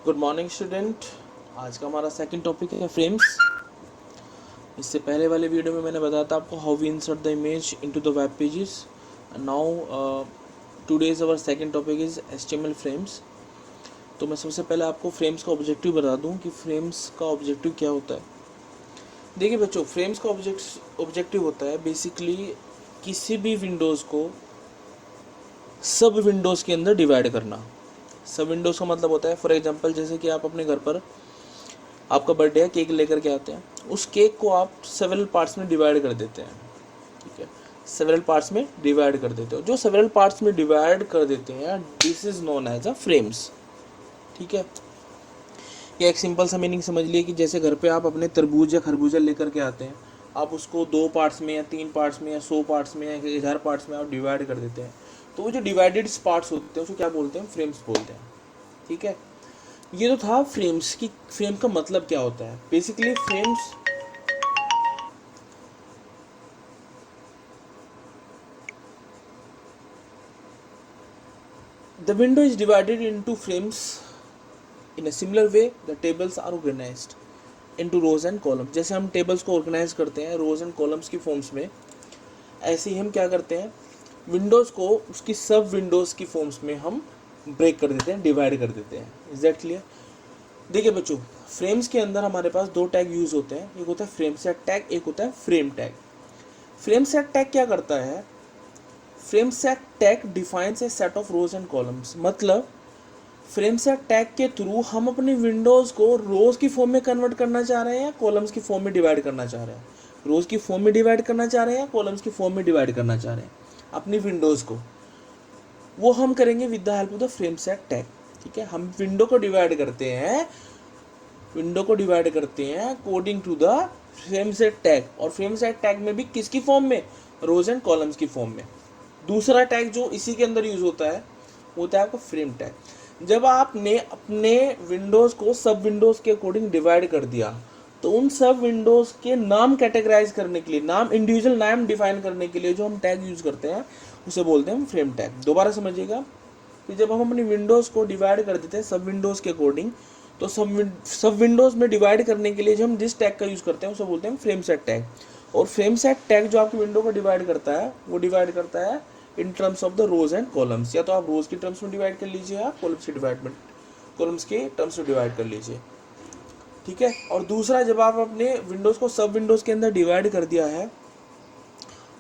Good morning student. आज का हमारा सेकंड टॉपिक है फ्रेम्स। इससे पहले वाले वीडियो में मैंने बताया था आपको how we insert the image into the web pages. Now today's our second topic is HTML frames. तो मैं सबसे पहले आपको फ्रेम्स का ऑब्जेक्टिव बता दूं कि फ्रेम्स का ऑब्जेक्टिव क्या होता है। देखिए बच्चों, फ्रेम्स का ऑब्जेक्टिव होता है बेसिकली किसी भी विंडोज़ को सब विंडोज़ के अंदर डिवाइड करना। सब विंडोज़ का मतलब होता है, फॉर एग्जांपल जैसे कि आप अपने घर पर आपका बर्थडे है, केक लेकर के आते हैं, उस केक को आप सेवरल पार्ट्स में डिवाइड कर देते हैं। ठीक है, सेवरल पार्ट्स में डिवाइड कर देते हो। जो सेवरल पार्ट्स में डिवाइड कर देते हैं this is known as a frames. ठीक है, ये एक सिंपल सा मीनिंग समझ लिए कि जैसे घर पे आप अपने तरबूज या खरबूजा लेकर के आते हैं, आप उसको 2 पार्ट्स में या 3 पार्ट्स में या 100 पार्ट्स में या 1000 पार्ट्स में आप डिवाइड कर देते हैं। तो वो जो डिवाइडेड पार्ट्स होते हैं उसको क्या बोलते हैं? फ्रेम्स बोलते हैं। ठीक है, ये तो था फ्रेम्स की। फ्रेम का मतलब क्या होता है? Basically frames the window is divided into frames in a similar way the tables are organized into rows and columns. जैसे हम टेबल्स को ऑर्गेनाइज करते हैं रोज एंड कॉलम्स की फॉर्म्स में, ऐसे ही हम क्या करते हैं, विंडोज़ को उसकी सब विंडोज़ की फॉर्म्स में हम ब्रेक कर देते हैं, डिवाइड कर देते हैं। Is that clear? देखिए बच्चों, फ्रेम्स के अंदर हमारे पास 2 टैग यूज़ होते हैं। एक होता है फ्रेम सेट टैग, एक होता है frame tag. Frame set tag क्या करता है? Frame set tag defines A set of rose and columns. मतलब फ्रेम सेट टैग के थ्रू हम अपनी विंडोज़ को रोज की फॉर्म में कन्वर्ट करना चाह रहे हैं या कॉलम्स की फॉर्म में डिवाइड करना चाह रहे हैं। रोज की फॉर्म में डिवाइड करना चाह रहे हैं या कॉलम्स की फॉर्म में डिवाइड करना चाह रहे हैं अपनी विंडोज़ को, वो हम करेंगे with the help of the frame set tag. ठीक है, हम विंडो को डिवाइड करते हैं, विंडो को डिवाइड करते हैं according to the frame set tag. और फ्रेम सेट टैग में भी किसकी फॉर्म में? रोज एंड कॉलम्स की फॉर्म में। दूसरा टैग जो इसी के अंदर यूज होता है वो होता है आपका फ्रेम टैग। जब आपने अपने विंडोज को सब विंडोज के अकॉर्डिंग डिवाइड कर दिया तो उन सब विंडोज के नाम कैटेगराइज करने के लिए, नाम इंडिविजुअल नाम डिफाइन करने के लिए जो हम टैग यूज करते हैं उसे बोलते हैं फ्रेम टैग। दोबारा समझिएगा कि जब हम अपनी विंडोज को डिवाइड कर देते हैं सब विंडोज के अकॉर्डिंग, तो सब विंडोज में डिवाइड करने के लिए जो हम जिस टैग का यूज करते हैं उसे बोलते हैं फ्रेम सेट टैग। और फ्रेम सेट टैग जो आपकी विंडो को डिवाइड करता है वो डिवाइड करता है in terms of the rows and columns. या तो आप रोज की टर्म्स में डिवाइड कर लीजिए या कॉलम्स के टर्म्स में डिवाइड कर लीजिए। ठीक है, और दूसरा, जब आप अपने विंडोज को सब विंडोज के अंदर डिवाइड कर दिया है,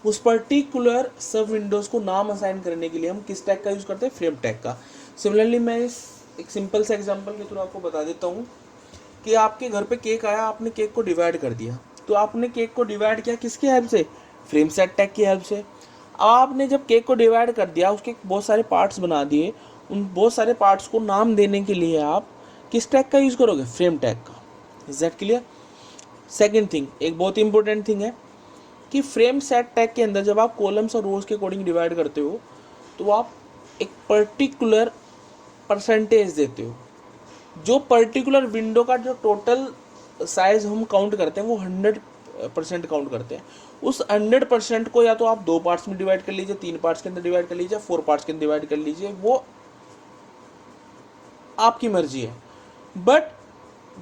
उस पर्टिकुलर सब विंडोज को नाम असाइन करने के लिए हम किस टैग का यूज करते हैं? फ्रेम टैग का। सिमिलरली मैं इस एक सिंपल से एग्जांपल के थ्रू आपको बता देता हूँ कि आपके घर पे केक आया, आपने केक को डिवाइड कर दिया। तो आपने केक को डिवाइड किया किसकी हेल्प से? फ्रेम सेट टैग की हेल्प से। आपने जब केक को डिवाइड कर दिया, उसके बहुत सारे पार्ट्स बना दिए, उन बहुत सारे पार्ट्स को नाम देने के लिए आप किस टैग का यूज करोगे? फ्रेम टैग का। Is that clear? Second thing, एक बहुत इंपॉर्टेंट थिंग है कि फ्रेम सेट टैग के अंदर जब आप कॉलम्स और रोज के अकॉर्डिंग डिवाइड करते हो तो आप एक पर्टिकुलर परसेंटेज देते हो। जो पर्टिकुलर विंडो का जो टोटल साइज हम काउंट करते हैं वो 100% काउंट करते हैं। उस 100% को या तो आप 2 पार्ट्स में डिवाइड कर लीजिए, 3 पार्ट्स के अंदर डिवाइड कर लीजिए, 4 पार्ट्स के अंदर डिवाइड कर लीजिए, वो आपकी मर्जी है। बट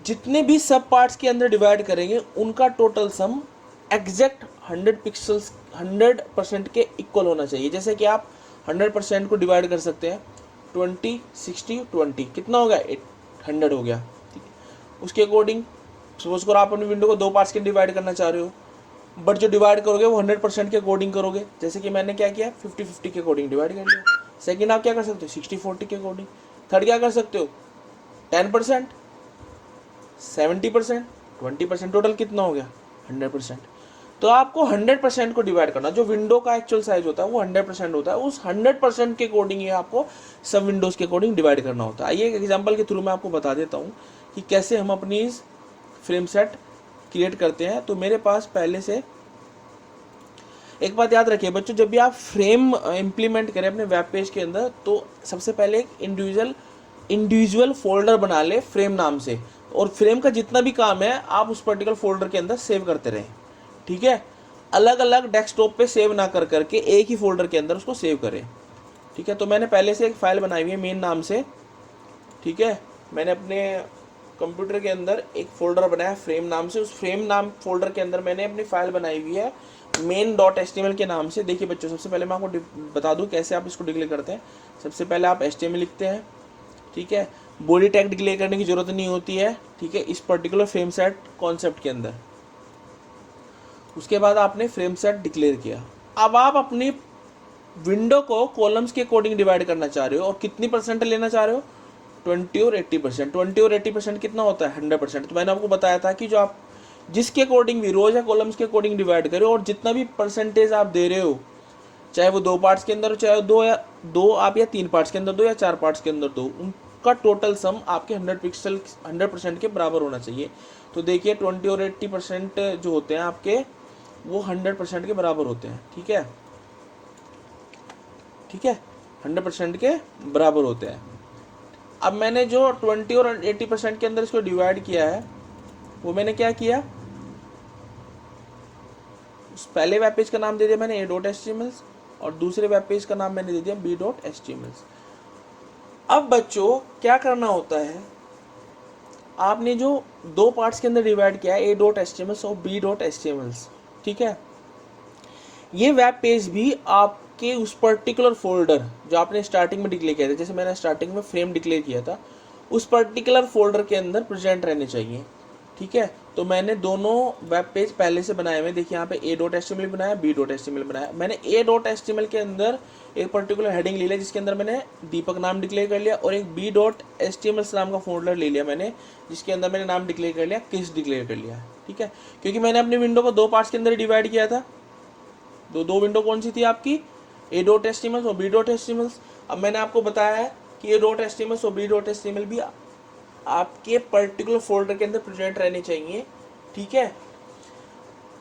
जितने भी सब पार्ट्स के अंदर डिवाइड करेंगे उनका टोटल सम एग्जैक्ट 100% के इक्वल होना चाहिए। जैसे कि आप 100% को डिवाइड कर सकते हैं 20, 60, 20, कितना हो गया? 100 हो गया। ठीक है, उसके अकॉर्डिंग सपोज करो आप अपनी विंडो को 2 पार्ट्स के डिवाइड करना चाह रहे हो, बट जो डिवाइड करोगे वो 100% के अकॉर्डिंग करोगे। जैसे कि मैंने क्या किया, 50-50 के अकॉर्डिंग डिवाइड कर लिया। सेकेंड आप क्या कर सकते हो? 60-40 के अकॉर्डिंग। थर्ड क्या कर सकते हो? 10%, 70%, 20%, टोटल कितना हो गया? 100%। तो आपको 100% को डिवाइड करना, जो विंडो का एक्चुअल साइज होता है वो 100% होता है, उस 100% के अकॉर्डिंग ही आपको सब विंडोज के अकॉर्डिंग डिवाइड करना होता है। आइए एक एग्जांपल के थ्रू मैं आपको बता देता हूँ कि कैसे हम अपनी फ्रेम सेट क्रिएट करते हैं। तो मेरे पास पहले से एक बात याद रखिए बच्चों, जब भी आप फ्रेम इंप्लीमेंट करें अपने वेब पेज के अंदर तो सबसे पहले एक इंडिविजुअल फोल्डर बना ले फ्रेम नाम से, और फ्रेम का जितना भी काम है आप उस पर्टिकुलर फोल्डर के अंदर सेव करते रहें। ठीक है, अलग अलग डेस्कटॉप पे सेव ना कर करके एक ही फोल्डर के अंदर उसको सेव करें। ठीक है, तो मैंने पहले से एक फाइल बनाई हुई है मेन नाम से। ठीक है, मैंने अपने कंप्यूटर के अंदर एक फोल्डर बनाया फ्रेम नाम से। उस फ्रेम नाम फोल्डर के अंदर मैंने अपनी फाइल बनाई हुई है main.html के नाम से। देखिए बच्चों, सबसे पहले मैं आपको बता दूं कैसे आप इसको डिक्लेयर करते हैं। सबसे पहले आप html लिखते हैं, ठीक है। बॉडी टैग डिक्लेयर करने की जरूरत नहीं होती है, ठीक है, इस पर्टिकुलर फ्रेम सेट कॉन्सेप्ट के अंदर। उसके बाद आपने फ्रेम सेट डिक्लेयर किया। अब आप अपनी विंडो को कॉलम्स के अकॉर्डिंग डिवाइड करना चाह रहे हो और कितनी परसेंट लेना चाह रहे हो, 20 और 80%। 20 और 80% कितना होता है, 100%। तो मैंने आपको बताया था कि जो आप जिसके अकॉर्डिंग भी रोज या कॉलम्स के अकॉर्डिंग डिवाइड करो, और जितना भी परसेंटेज आप दे रहे हो, चाहे वो 2 पार्ट्स के अंदर हो, चाहे दो आप या 3 पार्ट्स के अंदर दो या 4 पार्ट्स के अंदर दो, उनका टोटल सम आपके 100% के बराबर होना चाहिए। तो देखिए 20 और 80% जो होते हैं आपके, वो 100% के बराबर होते हैं, ठीक है, ठीक है, 100% के बराबर होते हैं। अब मैंने जो 20 और 80% के अंदर इसको डिवाइड किया है, वो मैंने क्या किया, उस पहले वेब पेज का नाम दे दिया मैंने a.html और दूसरे वेब पेज का नाम मैंने दे दिया b.html। अब बच्चों क्या करना होता है, आपने जो 2 पार्ट्स के अंदर डिवाइड किया है a.html और b.html, ठीक है, ये वेब पेज भी आपके उस पर्टिकुलर फोल्डर जो आपने स्टार्टिंग में डिक्लेयर किया था, जैसे मैंने स्टार्टिंग में फ्रेम डिक्लेयर किया था, उस पर्टिकुलर फोल्डर के अंदर प्रेजेंट रहने चाहिए, ठीक है। तो मैंने दोनों वेब पेज पहले से बनाए हुए, देखिए यहाँ पे a.html बनाया, b.html बनाया। मैंने a.html के अंदर एक पर्टिकुलर हेडिंग ले लिया जिसके अंदर मैंने दीपक नाम डिक्लेयर कर लिया, और एक b.html नाम का फोल्डर ले लिया मैंने, जिसके अंदर मैंने नाम डिक्लेयर कर लिया, किस डिक्लेयर कर लिया, ठीक है। क्योंकि मैंने अपनी विंडो को 2 पार्ट्स के अंदर डिवाइड किया था। दो विंडो कौन सी थी आपकी, a.html और b.html। अब मैंने आपको बताया है कि a.html और b.html भी आपके पर्टिकुलर फोल्डर के अंदर प्रेजेंट रहने चाहिए, ठीक है।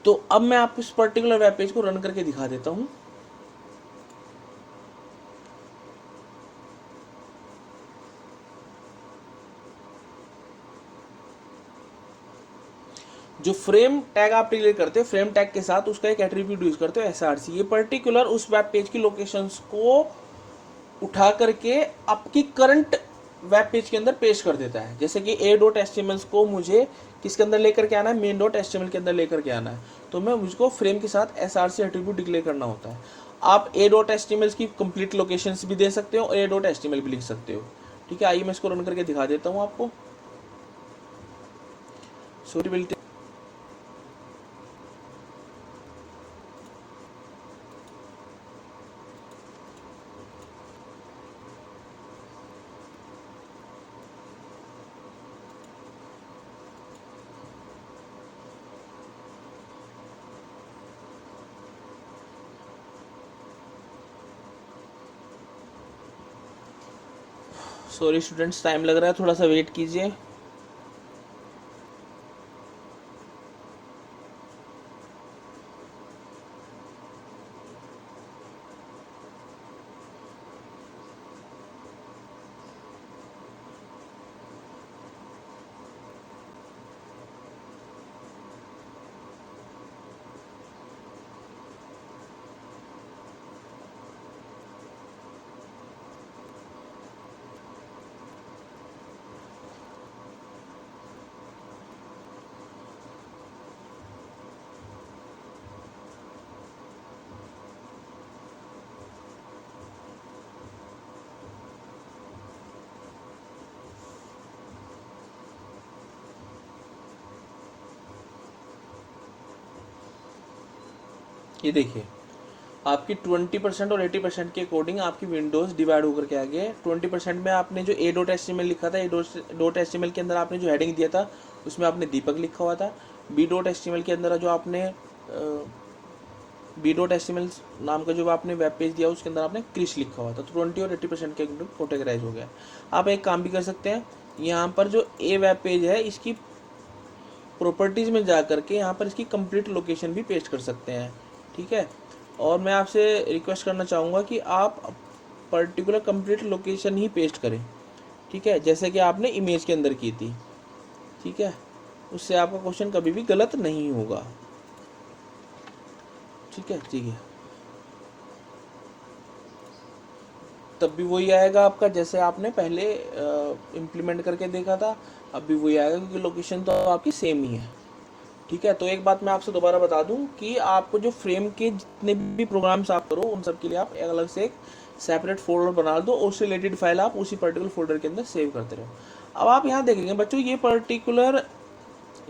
तो अब मैं आपको इस पर्टिकुलर वेब पेज को रन करके दिखा देता हूं। जो फ्रेम टैग आप डिक्लेयर करते हो, फ्रेम टैग के साथ उसका एक एट्रीब्यूट यूज करते हो src। ये पर्टिकुलर उस वेब पेज की लोकेशंस को उठा करके आपकी करंट वेब पेज के अंदर पेश कर देता है। जैसे कि a.html को मुझे किसके अंदर लेकर के आना है, main.html के अंदर लेकर के आना है, तो मैं मुझको फ्रेम के साथ src एट्रीब्यूट डिक्लेयर करना होता है। आप a.html की कंप्लीट लोकेशंस भी दे सकते हो और a.html भी लिख सकते हो, ठीक है। आइए मैं इसको रन करके दिखा देता हूँ आपको। सूटेबिलिटी, सॉरी स्टूडेंट्स, टाइम लग रहा है, थोड़ा सा वेट कीजिए। ये देखिए आपकी 20% और 80% के अकॉर्डिंग आपकी विंडोज डिवाइड होकर के आ गए। 20% में आपने जो a.html लिखा था, a.html के अंदर आपने जो हेडिंग दिया था उसमें आपने दीपक लिखा हुआ था। b.html के अंदर जो आपने b.html नाम का जो आपने वेब पेज दिया उसके अंदर आपने क्रिश लिखा हुआ था। तो 20 और 80% के अंदर कैटेगराइज हो गया। आप एक काम भी कर सकते हैं, यहाँ पर जो ए वेब पेज है इसकी प्रॉपर्टीज़ में जा करके यहाँ पर इसकी कंप्लीट लोकेशन भी पेस्ट कर सकते हैं, ठीक है। और मैं आपसे रिक्वेस्ट करना चाहूँगा कि आप पर्टिकुलर कंप्लीट लोकेशन ही पेस्ट करें, ठीक है, जैसे कि आपने इमेज के अंदर की थी, ठीक है। उससे आपका क्वेश्चन कभी भी गलत नहीं होगा, ठीक है, ठीक है। तब भी वही आएगा आपका, जैसे आपने पहले इम्प्लीमेंट करके देखा था, अब भी वही आएगा क्योंकि लोकेशन तो आपकी सेम ही है। ठीक है, तो एक बात मैं आपसे दोबारा बता दूं कि आपको जो फ्रेम के जितने भी प्रोग्राम्स आप करो उन सब के लिए आप अलग से एक सेपरेट फोल्डर बना दो और उससे रिलेटेड फाइल आप उसी पर्टिकुलर फोल्डर के अंदर सेव करते रहो। अब आप यहाँ देखेंगे बच्चों, ये पर्टिकुलर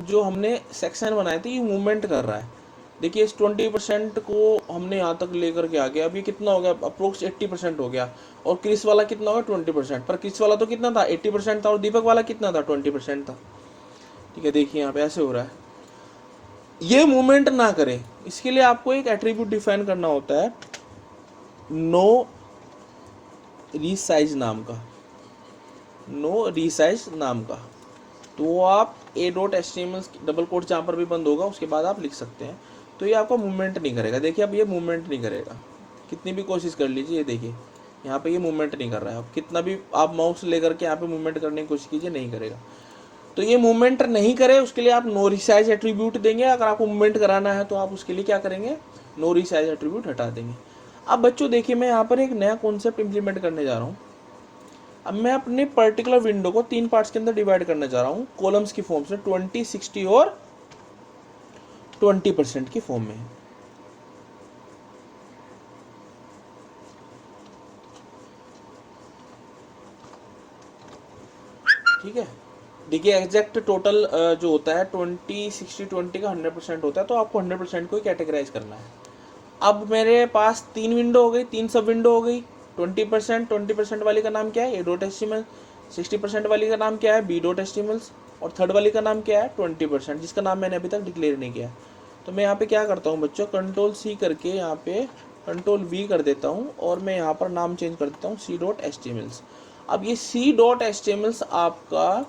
जो हमने सेक्शन बनाए थे ये मूवमेंट कर रहा है। देखिए इस 20% को हमने यहाँ तक लेकर के आ गया, अब ये कितना हो गया, अप्रोक्स 80% हो गया। और क्रिस वाला कितना होगा 20%, पर क्रिस वाला तो कितना था 80% था, और दीपक वाला कितना था 20% था। ठीक है, देखिए यहाँ पे ऐसे हो रहा है, ये मूवमेंट ना करे इसके लिए आपको एक एट्रीब्यूट डिफाइन करना होता है नो रीसाइज नाम का, नो रीसाइज नाम का। तो आप a dot H T M L double quote जहाँ पर भी बंद होगा उसके बाद आप लिख सकते हैं। तो ये आपका मूवमेंट नहीं करेगा। देखिए अब ये मूवमेंट नहीं करेगा, कितनी भी कोशिश कर लीजिए, ये देखिए यहाँ पे ये मूवमेंट नहीं कर रहा है। अब कितना भी आप माउस लेकर के यहाँ पे मूवमेंट करने की कोशिश कीजिए, नहीं करेगा। तो ये मूवमेंट नहीं करे उसके लिए आप नो रिसाइज एट्रीब्यूट देंगे। अगर आपको मूवमेंट कराना है तो आप उसके लिए क्या करेंगे, नो रिसाइज एट्रीब्यूट हटा देंगे। अब बच्चों देखिए मैं यहाँ पर एक नया कॉन्सेप्ट इंप्लीमेंट करने जा रहा हूँ। अब मैं अपने पर्टिकुलर विंडो को 3 पार्ट्स के अंदर डिवाइड करने जा रहा हूँ कॉलम्स की फॉर्म से, 20, 60 और 20% की फॉर्म में। ठीक है, देखिए एग्जैक्ट टोटल जो होता है 20, 60, 20 का 100% होता है, तो आपको 100% को ही कैटेगराइज करना है। अब मेरे पास 3 विंडो हो गई, 3 सब विंडो हो गई। 20% वाली का नाम क्या है, ए डॉट एचटीएमएल। 60% वाली का नाम क्या है, बी डॉट एचटीएमएल। और थर्ड वाली का नाम क्या है, 20%, जिसका नाम मैंने अभी तक डिक्लेयर नहीं किया। तो मैं यहाँ पे क्या करता हूँ बच्चों, कंट्रोल सी करके यहाँ पे कंट्रोल वी कर देता हूँ और मैं यहाँ पर नाम चेंज कर देता हूँ सी डॉट एचटीएमएल। अब ये सी डॉट एचटीएमएल आपका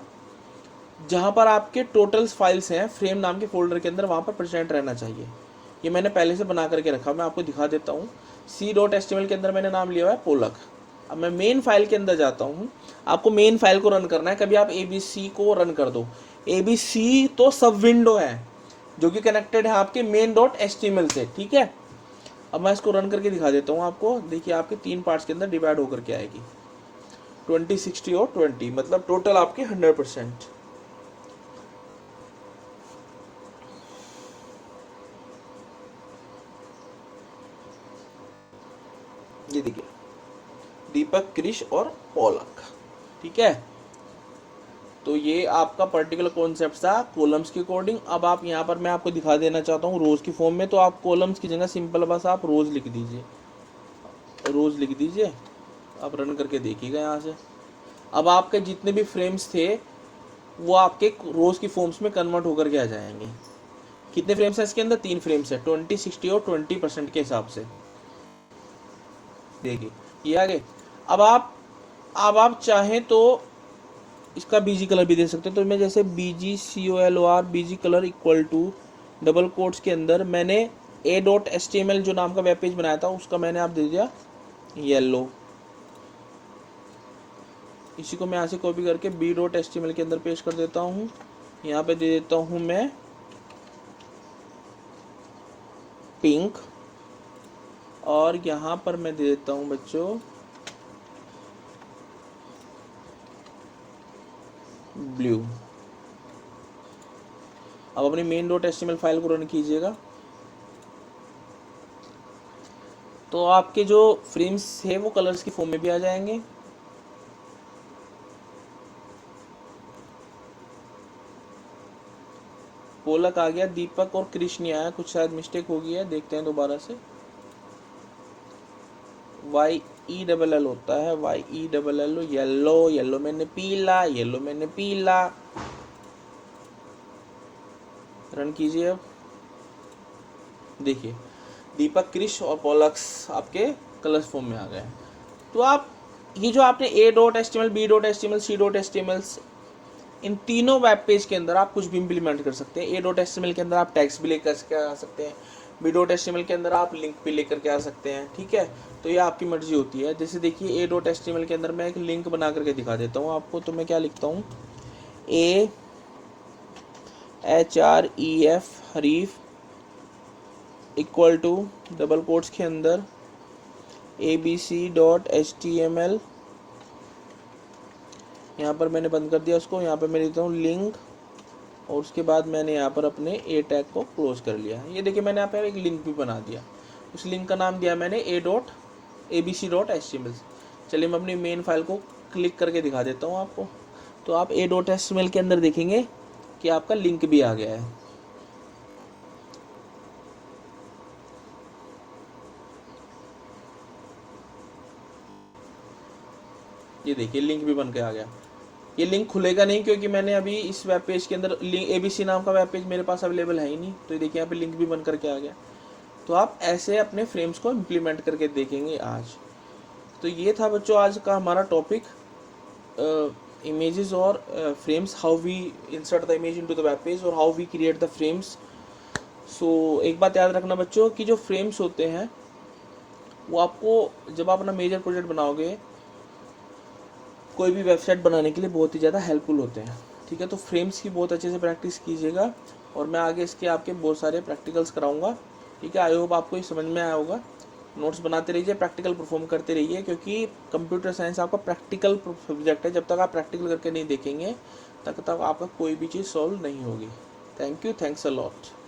जहाँ पर आपके टोटल्स फाइल्स हैं फ्रेम नाम के फोल्डर के अंदर, वहाँ पर प्रेजेंट रहना चाहिए। ये मैंने पहले से बना करके रखा, मैं आपको दिखा देता हूँ। सी डॉट एचटीएमएल के अंदर मैंने नाम लिया हुआ है पोलक। अब मैं मेन फाइल के अंदर जाता हूँ, आपको मेन फाइल को रन करना है। कभी आप ABC को रन कर दो, ABC तो सब विंडो है जो कि कनेक्टेड है आपके मेन डॉट एचटीएमएल से। ठीक है, अब मैं इसको रन करके दिखा देता हूँ आपको। देखिए आपके 3 पार्ट्स के अंदर डिवाइड होकर के आएगी 20, 60 और 20, मतलब टोटल आपके 100%। ये देखिए दीपक, क्रिश और पॉलक। ठीक है, तो ये आपका पर्टिकुलर कॉन्सेप्ट था कॉलम्स के अकॉर्डिंग। अब आप यहाँ पर मैं आपको दिखा देना चाहता हूँ रोज की फॉर्म में, तो आप कॉलम्स की जगह सिंपल बस आप रोज लिख दीजिए, रोज लिख दीजिए। आप रन करके देखिएगा यहाँ से। अब आपके जितने भी फ्रेम्स थे वो आपके रोज की फॉर्म्स में कन्वर्ट होकर के आ जाएंगे। कितने फ्रेम्स हैं इसके अंदर, 3 फ्रेम्स है, 20, 60 और 20% के हिसाब से। देखिए ये आ गए। अब आप चाहें तो इसका बीजी कलर भी दे सकते हैं। तो मैं जैसे BGCOLOR BG colour equal to double quotes के अंदर मैंने a.html जो नाम का वेब पेज बनाया था उसका मैंने आप दे दिया येलो। इसी को मैं यहाँ से कॉपी करके b.html के अंदर पेस्ट कर देता हूँ। यहाँ पे दे देता हूँ मैं पिंक, और यहाँ पर मैं दे देता हूँ बच्चों ब्लू। अब अपनी मेन डॉट एचटीएमएल फाइल को रन कीजिएगा, तो आपके जो फ्रेम्स है वो कलर्स की फॉर्म में भी आ जाएंगे। पोलक आ गया, दीपक और कृष्ण नहीं आया, कुछ शायद मिस्टेक हो गई है, देखते हैं दोबारा से। YELL होता है, YELL येलो, येलो मैंने पीला, येलो मैंने पीला। रन कीजिए। अब देखिए दीपक, क्रिश और पोलक्स आपके कलर्स फॉर्म में आ गए। तो आप ये जो आपने a.html, b.html, c.html इन तीनों वेब पेज के अंदर आप कुछ भी इम्प्लीमेंट कर सकते हैं। a.html के अंदर आप टैग्स भी लेकर के आ सकते हैं, b.html के अंदर आप लिंक भी लेकर के आ सकते हैं। ठीक है, तो ये आपकी मर्जी होती है। जैसे देखिए a.html के अंदर मैं एक लिंक बना करके दिखा देता हूँ आपको। तो मैं क्या लिखता हूँ, AHREF href equal to double quotes के अंदर abc.html, यहाँ पर मैंने बंद कर दिया उसको। यहाँ पर मैं लिखता हूँ लिंक, और उसके बाद मैंने यहाँ पर अपने ए टैग को क्लोज कर लिया। ये देखिए मैंने यहाँ पर एक लिंक भी बना दिया। उस लिंक का नाम दिया मैंने abc.html। चलिए मैं अपनी मेन फाइल को क्लिक करके दिखा देता हूँ आपको। तो आप a.html के अंदर देखेंगे कि आपका लिंक भी आ गया है। ये देखिए लिंक भी बन के आ गया। ये लिंक खुलेगा नहीं क्योंकि मैंने अभी इस वेब पेज के अंदर लिंक ABC नाम का वेब पेज मेरे पास अवेलेबल है ही नहीं। तो ये देखिए यहाँ पे लिंक भी बन करके आ गया। तो आप ऐसे अपने फ्रेम्स को इम्प्लीमेंट करके देखेंगे आज। तो ये था बच्चों आज का हमारा टॉपिक, इमेजेस और frames, how we insert the image into the web page और how we create the frames. So एक बात याद रखना बच्चों कि जो फ्रेम्स होते हैं वो आपको जब आप अपना मेजर प्रोजेक्ट बनाओगे, कोई भी वेबसाइट बनाने के लिए बहुत ही ज़्यादा हेल्पफुल होते हैं। ठीक है, तो फ्रेम्स की बहुत अच्छे से प्रैक्टिस कीजिएगा और मैं आगे इसके आपके बहुत सारे प्रैक्टिकल्स कराऊंगा। ठीक है, आई होप आपको ये समझ में आया होगा। नोट्स बनाते रहिए, प्रैक्टिकल परफॉर्म करते रहिए, क्योंकि कंप्यूटर साइंस आपका प्रैक्टिकल सब्जेक्ट है। जब तक आप प्रैक्टिकल करके नहीं देखेंगे तब तक आपका कोई भी चीज़ सॉल्व नहीं होगी। Thank you, thanks a lot.